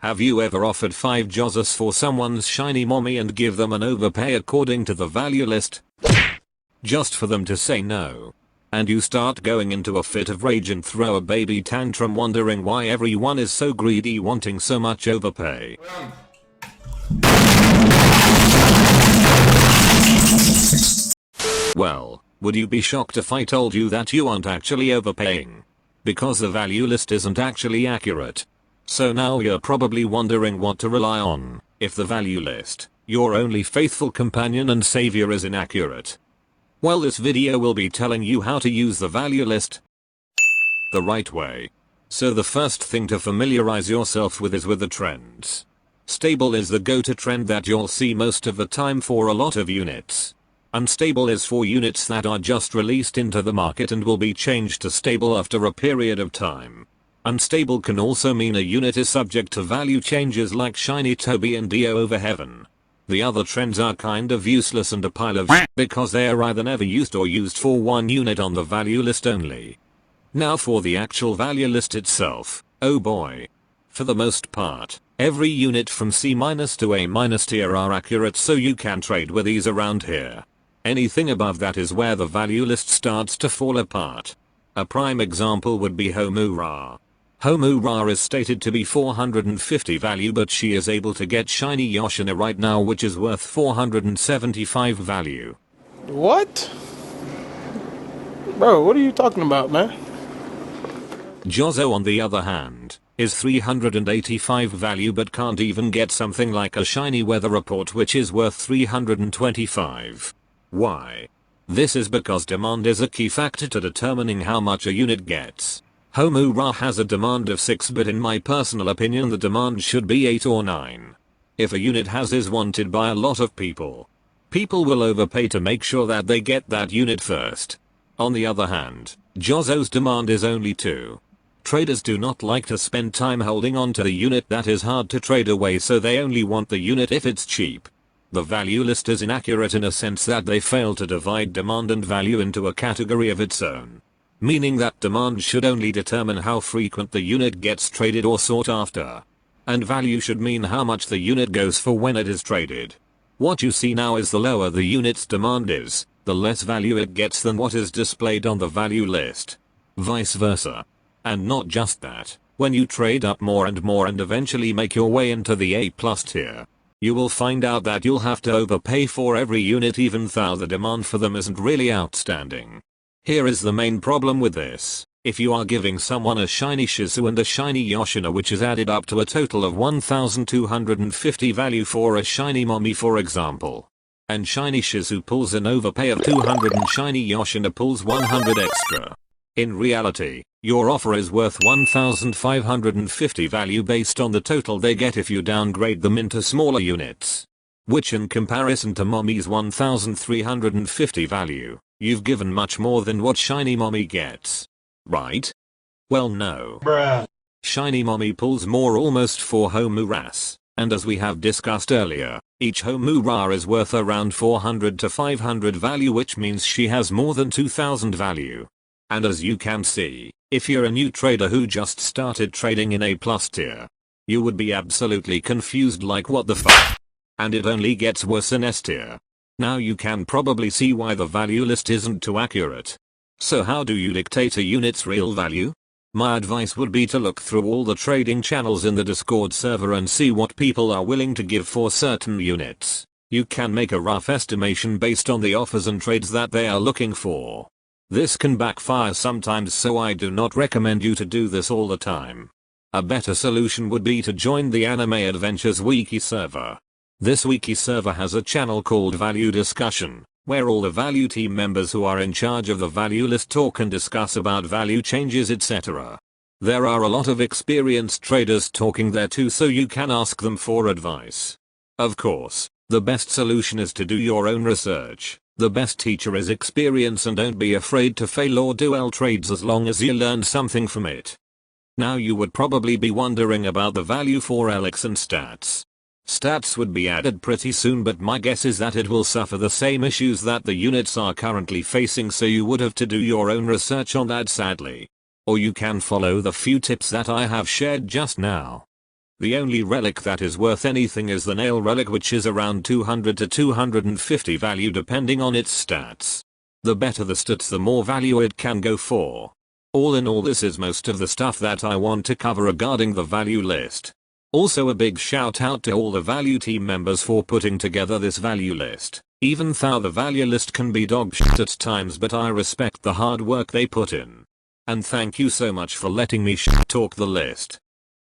Have you ever offered 5 Jozzers for someone's shiny mommy and give them an overpay according to the value list? Just for them to say no. And you start going into a fit of rage and throw a baby tantrum wondering why everyone is so greedy wanting so much overpay. Well, would you be shocked if I told you that you aren't actually overpaying? Because the value list isn't actually accurate. So now you're probably wondering what to rely on, if the value list, your only faithful companion and savior, is inaccurate. Well, this video will be telling you how to use the value list the right way. So the first thing to familiarize yourself with is with the trends. Stable is the go-to trend that you'll see most of the time for a lot of units. Unstable is for units that are just released into the market and will be changed to stable after a period of time. Unstable can also mean a unit is subject to value changes like Shiny Toby and Dio over Heaven. The other trends are kind of useless and a pile of shit because they are either never used or used for one unit on the value list only. Now for the actual value list itself, oh boy. For the most part, every unit from C- to A- tier are accurate, so you can trade with these around here. Anything above that is where the value list starts to fall apart. A prime example would be Homura. Homura is stated to be 450 value, but she is able to get shiny Yoshina right now, which is worth 475 value. What? Bro, what are you talking about, man? Jozzo, on the other hand, is 385 value but can't even get something like a shiny weather report, which is worth 325. Why? This is because demand is a key factor to determining how much a unit gets. Homura has a demand of 6, but in my personal opinion the demand should be 8 or 9. If a unit is wanted by a lot of people, people will overpay to make sure that they get that unit first. On the other hand, Jozzo's demand is only 2. Traders do not like to spend time holding on to the unit that is hard to trade away, so they only want the unit if it's cheap. The value list is inaccurate in a sense that they fail to divide demand and value into a category of its own. Meaning that demand should only determine how frequent the unit gets traded or sought after. And value should mean how much the unit goes for when it is traded. What you see now is the lower the unit's demand is, the less value it gets than what is displayed on the value list. Vice versa. And not just that, when you trade up more and more and eventually make your way into the A+ tier, you will find out that you'll have to overpay for every unit even though the demand for them isn't really outstanding. Here is the main problem with this. If you are giving someone a shiny Shizu and a shiny Yoshina, which is added up to a total of 1250 value for a shiny mommy for example, and shiny Shizu pulls an overpay of 200 and shiny Yoshina pulls 100 extra. In reality, your offer is worth 1550 value based on the total they get if you downgrade them into smaller units. Which in comparison to mommy's 1350 value, you've given much more than what shiny mommy gets. Right? Well, no. Bruh. Shiny mommy pulls more almost for Homuras, and as we have discussed earlier, each Homura is worth around 400 to 500 value, which means she has more than 2000 value. And as you can see, if you're a new trader who just started trading in A+ tier, you would be absolutely confused like what the fuck. And it only gets worse in S tier. Now you can probably see why the value list isn't too accurate. So how do you dictate a unit's real value? My advice would be to look through all the trading channels in the Discord server and see what people are willing to give for certain units. You can make a rough estimation based on the offers and trades that they are looking for. This can backfire sometimes, so I do not recommend you to do this all the time. A better solution would be to join the Anime Adventures Wiki server. This wiki server has a channel called Value Discussion, where all the value team members who are in charge of the value list talk and discuss about value changes, etc. There are a lot of experienced traders talking there too, so you can ask them for advice. Of course, the best solution is to do your own research. The best teacher is experience, and don't be afraid to fail or do L trades as long as you learn something from it. Now you would probably be wondering about the value for LX and stats. Stats would be added pretty soon, but my guess is that it will suffer the same issues that the units are currently facing, so you would have to do your own research on that sadly. Or you can follow the few tips that I have shared just now. The only relic that is worth anything is the nail relic, which is around 200 to 250 value depending on its stats. The better the stats, the more value it can go for. All in all, this is most of the stuff that I want to cover regarding the value list. Also, a big shout out to all the value team members for putting together this value list. Even though the value list can be dog shit at times, but I respect the hard work they put in. And thank you so much for letting me shit talk the list.